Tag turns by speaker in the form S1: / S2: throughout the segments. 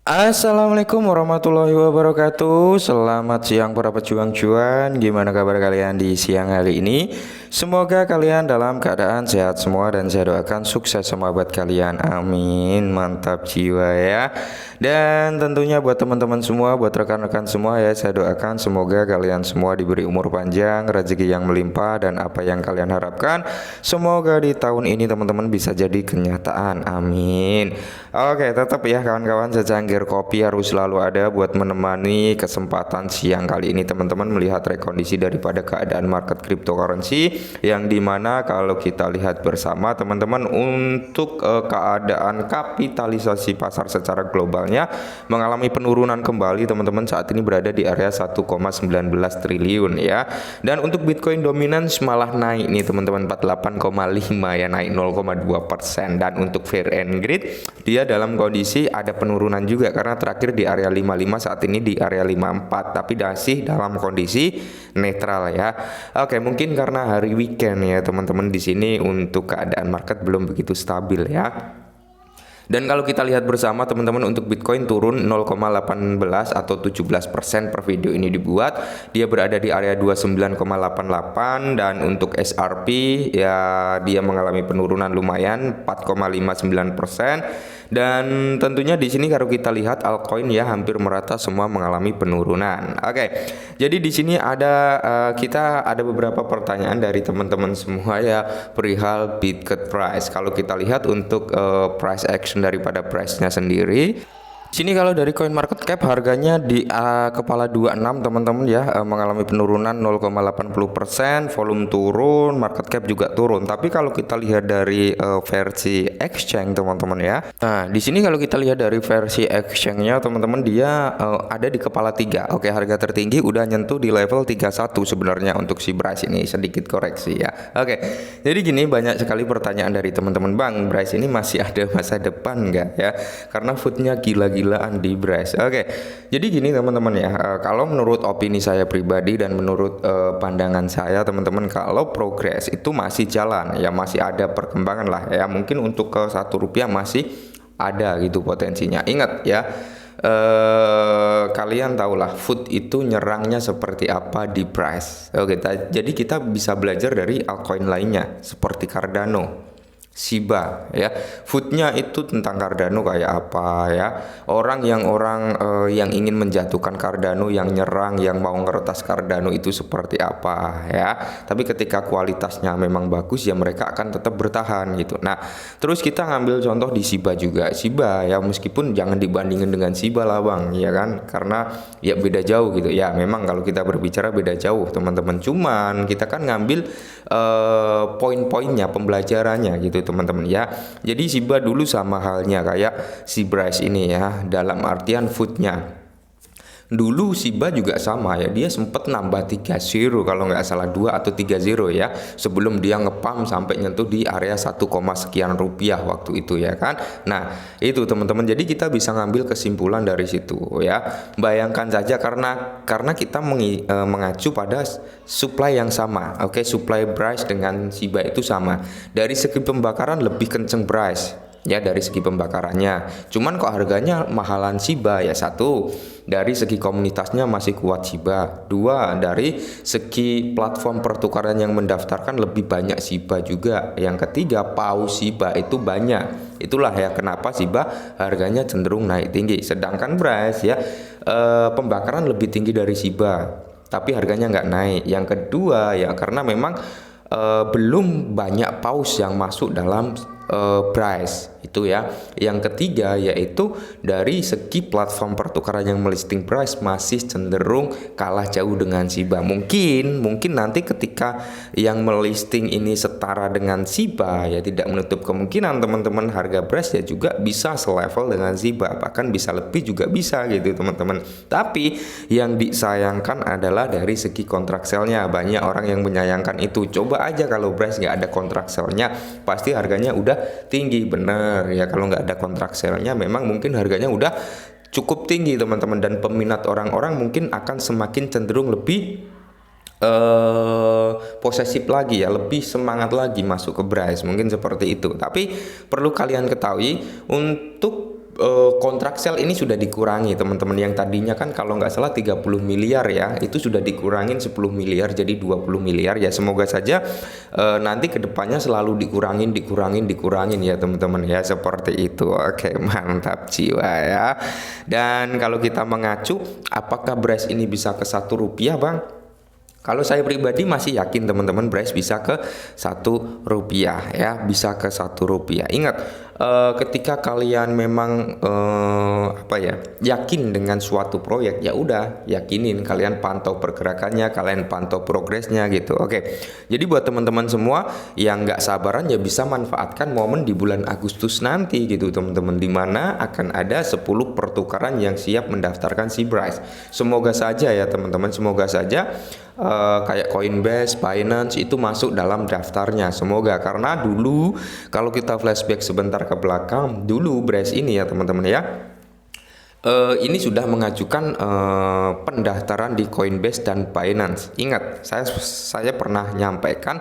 S1: Assalamualaikum warahmatullahi wabarakatuh. Selamat siang para pejuang cuan. Gimana kabar kalian di siang hari ini? Semoga kalian dalam keadaan sehat semua dan saya doakan sukses semua buat kalian. Amin. Mantap jiwa ya. Dan tentunya buat teman-teman semua, buat rekan-rekan semua ya, saya doakan semoga kalian semua diberi umur panjang, rezeki yang melimpah, dan apa yang kalian harapkan semoga di tahun ini teman-teman bisa jadi kenyataan. Amin. Oke, tetap ya kawan-kawan, secangkir kopi harus selalu ada buat menemani kesempatan siang kali ini teman-teman melihat rekondisi daripada keadaan market cryptocurrency, yang dimana kalau kita lihat bersama teman-teman untuk keadaan kapitalisasi pasar secara globalnya mengalami penurunan kembali teman-teman, saat ini berada di area 1,19 triliun ya. Dan untuk Bitcoin dominance malah naik nih teman-teman, 48,5 ya, naik 0,2%. Dan untuk Fear and Greed dia dalam kondisi ada penurunan juga karena terakhir di area 55, saat ini di area 54, tapi masih dalam kondisi netral ya. Oke, mungkin karena hari weekend ya teman-teman, di sini untuk keadaan market belum begitu stabil ya. Dan kalau kita lihat bersama teman-teman, untuk Bitcoin turun 0,18 atau 17% per video ini dibuat. Dia berada di area 29,88, dan untuk SRP ya dia mengalami penurunan lumayan 4,59%. Dan tentunya di sini kalau kita lihat altcoin ya hampir merata semua mengalami penurunan. Oke. Jadi di sini ada kita ada beberapa pertanyaan dari teman-teman semua ya perihal Bitget price. Kalau kita lihat untuk price action daripada price-nya sendiri, sini kalau dari coin market cap harganya di kepala 26 teman-teman ya, mengalami penurunan 0,80%, volume turun, market cap juga turun. Tapi kalau kita lihat dari versi exchange teman-teman ya, nah di sini kalau kita lihat dari versi exchange-nya teman-teman, dia ada di kepala 3. Oke, harga tertinggi udah nyentuh di level 31 sebenarnya untuk si Bryce ini, sedikit koreksi ya. Oke, jadi gini, banyak sekali pertanyaan dari teman-teman, Bang, Bryce ini masih ada masa depan nggak ya? Karena foodnya gila-gilaan di Bryce. Oke, jadi gini teman-teman ya, kalau menurut opini saya pribadi dan menurut pandangan saya teman-teman, kalau progres itu masih jalan ya, masih ada perkembangan lah ya, mungkin untuk ke Rp1 masih ada gitu potensinya. Ingat ya, kalian tahulah food itu nyerangnya seperti apa di price. Oke, jadi kita bisa belajar dari altcoin lainnya seperti Cardano, Shiba ya. Foodnya itu tentang Cardano kayak apa ya, orang yang ingin menjatuhkan Cardano, yang nyerang, yang mau ngeretas Cardano itu seperti apa ya. Tapi ketika kualitasnya memang bagus ya mereka akan tetap bertahan gitu. Nah, terus kita ngambil contoh di Shiba juga. Shiba ya, meskipun jangan dibandingin dengan Shiba lah Bang ya kan, karena ya beda jauh gitu ya. Memang kalau kita berbicara beda jauh teman-teman, cuman kita kan ngambil poin-poinnya, pembelajarannya gitu teman-teman ya. Jadi Shiba dulu sama halnya kayak si Bryce ini ya, dalam artian foodnya. Dulu Shiba juga sama ya, dia sempat nambah 3 zero kalau nggak salah, 2 atau 3 zero ya, sebelum dia ngepam sampai nyentuh di area 1, sekian rupiah waktu itu ya kan. Nah itu teman-teman, jadi kita bisa ngambil kesimpulan dari situ ya. Bayangkan saja, karena kita mengacu pada supply yang sama. Oke, supply Bryce dengan Shiba itu sama. Dari segi pembakaran lebih kenceng Bryce ya, dari segi pembakarannya. Cuman kok harganya mahalan Shiba ya. Satu, dari segi komunitasnya masih kuat Shiba. Dua, dari segi platform pertukaran yang mendaftarkan lebih banyak Shiba juga. Yang ketiga, paus Shiba itu banyak. Itulah ya kenapa Shiba harganya cenderung naik tinggi. Sedangkan Bryce ya, pembakaran lebih tinggi dari Shiba, tapi harganya nggak naik. Yang kedua ya karena memang belum banyak paus yang masuk dalam Bryce itu ya. Yang ketiga yaitu dari segi platform pertukaran yang melisting Bryce masih cenderung kalah jauh dengan Shiba. Mungkin nanti ketika yang melisting ini setara dengan Shiba ya, tidak menutup kemungkinan teman-teman harga Bryce ya juga bisa selevel dengan Shiba, bahkan bisa lebih juga bisa gitu teman-teman. Tapi yang disayangkan adalah dari segi kontrak sell-nya. Banyak orang yang menyayangkan itu. Coba aja kalau Bryce nggak ada kontrak sell-nya, pasti harganya udah tinggi. Bener ya, kalau nggak ada kontrak sell-nya memang mungkin harganya udah cukup tinggi teman-teman, dan peminat orang-orang mungkin akan semakin cenderung lebih posesif lagi ya, lebih semangat lagi masuk ke Bryce, mungkin seperti itu. Tapi perlu kalian ketahui, untuk kontrak sell ini sudah dikurangi teman-teman. Yang tadinya kan kalau nggak salah 30 miliar ya, itu sudah dikurangin 10 miliar jadi 20 miliar ya. Semoga saja nanti kedepannya selalu dikurangin ya teman-teman ya, seperti itu. Oke, mantap jiwa ya. Dan kalau kita mengacu apakah beras ini bisa ke Rp1 Bang? Kalau saya pribadi masih yakin teman-teman beras bisa ke Rp1 ya, bisa ke Rp1. Ingat, ketika kalian memang yakin dengan suatu proyek, ya udah yakinin, kalian pantau pergerakannya, kalian pantau progresnya gitu. Oke, jadi buat teman-teman semua yang nggak sabaran ya bisa manfaatkan momen di bulan Agustus nanti gitu teman-teman, dimana akan ada 10 pertukaran yang siap mendaftarkan si Bryce. Semoga saja ya teman-teman, semoga saja kayak Coinbase, Binance itu masuk dalam daftarnya. Semoga, karena dulu kalau kita flashback sebentar ke belakang, dulu Bryce ini ya teman-teman ya, ini sudah mengajukan pendaftaran di Coinbase dan Binance. Ingat, saya pernah nyampaikan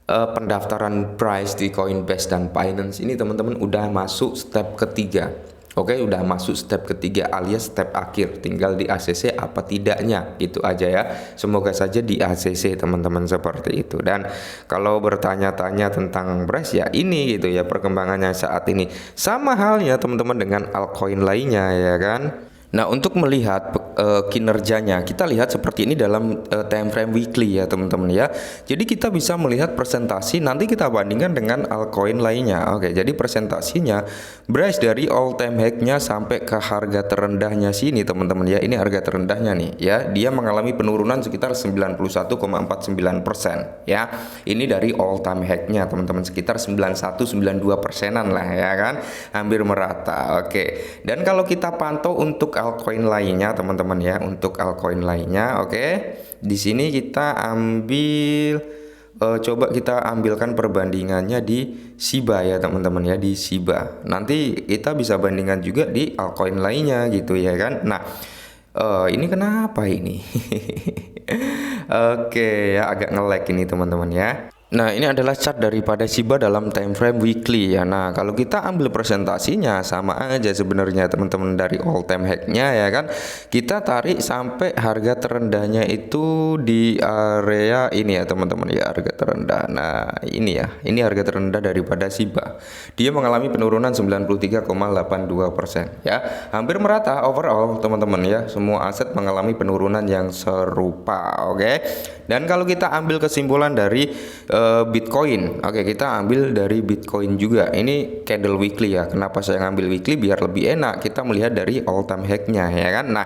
S1: pendaftaran Bryce di Coinbase dan Binance ini teman-teman udah masuk step ketiga. Oke, udah masuk step ketiga alias step akhir, tinggal di ACC apa tidaknya, itu aja ya. Semoga saja di ACC teman-teman, seperti itu. Dan kalau bertanya-tanya tentang Bryce ya ini gitu ya perkembangannya saat ini. Sama halnya teman-teman dengan altcoin lainnya ya kan. Nah, untuk melihat kinerjanya, kita lihat seperti ini dalam time frame weekly ya teman-teman ya. Jadi kita bisa melihat presentasi, nanti kita bandingkan dengan altcoin lainnya. Oke, jadi presentasinya Bryce dari all time high-nya sampai ke harga terendahnya sini teman-teman ya. Ini harga terendahnya nih ya. Dia mengalami penurunan sekitar 91,49% ya. Ini dari all time high-nya teman-teman, sekitar 91-92%-an lah ya kan. Hampir merata. Oke. Dan kalau kita pantau untuk altcoin lainnya teman-teman ya, untuk altcoin lainnya, oke. Di sini kita ambil coba kita ambilkan perbandingannya di Shiba ya teman-teman ya, di Shiba. Nanti kita bisa bandingkan juga di altcoin lainnya gitu ya kan. Nah, ini kenapa ini? Oke ya, agak nge-lag ini teman-teman ya. Nah, ini adalah chart daripada Shiba dalam time frame weekly ya. Nah, kalau kita ambil presentasinya sama aja sebenarnya teman-teman, dari all time high-nya ya kan. Kita tarik sampai harga terendahnya itu di area ini ya teman-teman ya, harga terendah. Nah, ini ya. Ini harga terendah daripada Shiba. Dia mengalami penurunan 93,82% ya. Hampir merata overall teman-teman ya. Semua aset mengalami penurunan yang serupa, oke. Dan kalau kita ambil kesimpulan dari Bitcoin, oke, kita ambil dari Bitcoin juga. Ini candle weekly ya. Kenapa saya ngambil weekly? Biar lebih enak kita melihat dari all time high-nya ya kan. Nah,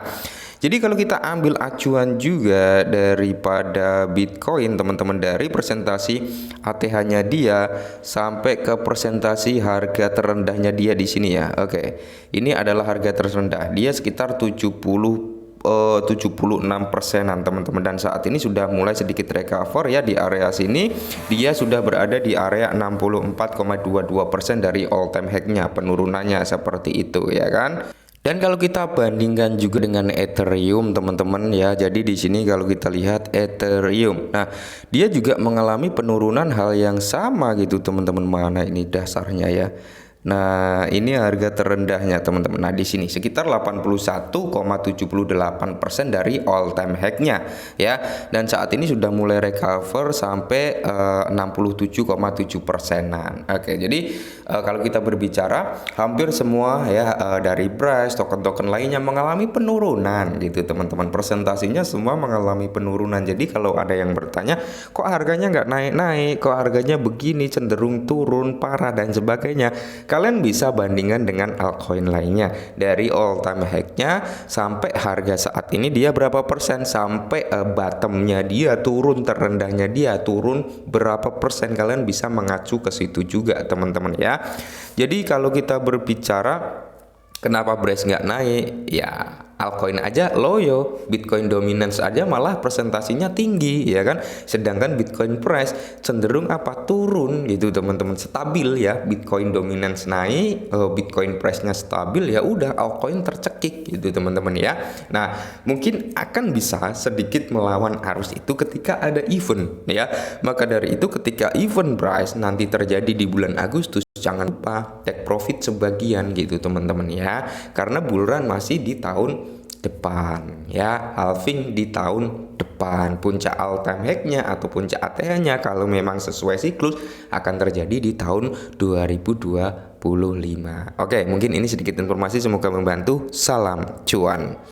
S1: jadi kalau kita ambil acuan juga daripada Bitcoin teman-teman, dari presentasi ATH-nya dia sampai ke presentasi harga terendahnya dia di sini ya. Oke. Ini adalah harga terendah. Dia sekitar 76%-an teman-teman, dan saat ini sudah mulai sedikit recover ya. Di area sini dia sudah berada di area 64,22% dari all time high-nya, penurunannya seperti itu ya kan. Dan kalau kita bandingkan juga dengan Ethereum teman-teman ya, jadi di sini kalau kita lihat Ethereum, nah dia juga mengalami penurunan hal yang sama gitu teman-teman. Mana ini dasarnya ya. Nah, ini harga terendahnya teman-teman. Nah, di sini sekitar 81,78% dari all time high-nya ya. Dan saat ini sudah mulai recover sampai 67,7%-an. Oke, jadi kalau kita berbicara hampir semua ya dari Bryce, token-token lainnya mengalami penurunan gitu teman-teman. Presentasinya semua mengalami penurunan. Jadi kalau ada yang bertanya, kok harganya nggak naik-naik, kok harganya begini, cenderung turun parah dan sebagainya, kalian bisa bandingkan dengan altcoin lainnya. Dari all time high-nya sampai harga saat ini dia berapa persen, sampai bottomnya dia turun, terendahnya dia turun berapa persen, kalian bisa mengacu ke situ juga teman-teman ya. Jadi kalau kita berbicara kenapa Bryce nggak naik, ya altcoin aja loyo, Bitcoin dominance aja malah presentasinya tinggi ya kan, sedangkan Bitcoin price cenderung apa, turun gitu teman-teman, stabil ya, Bitcoin dominance naik, Bitcoin price-nya stabil, ya udah altcoin tercekik gitu teman-teman ya. Nah mungkin akan bisa sedikit melawan arus itu ketika ada event ya, maka dari itu ketika event price nanti terjadi di bulan Agustus, jangan lupa take profit sebagian gitu teman-teman ya, karena bull run masih di tahun depan ya, halving di tahun depan, puncak all time high-nya atau puncak ATH-nya kalau memang sesuai siklus akan terjadi di tahun 2025. Oke, mungkin ini sedikit informasi, semoga membantu. Salam cuan.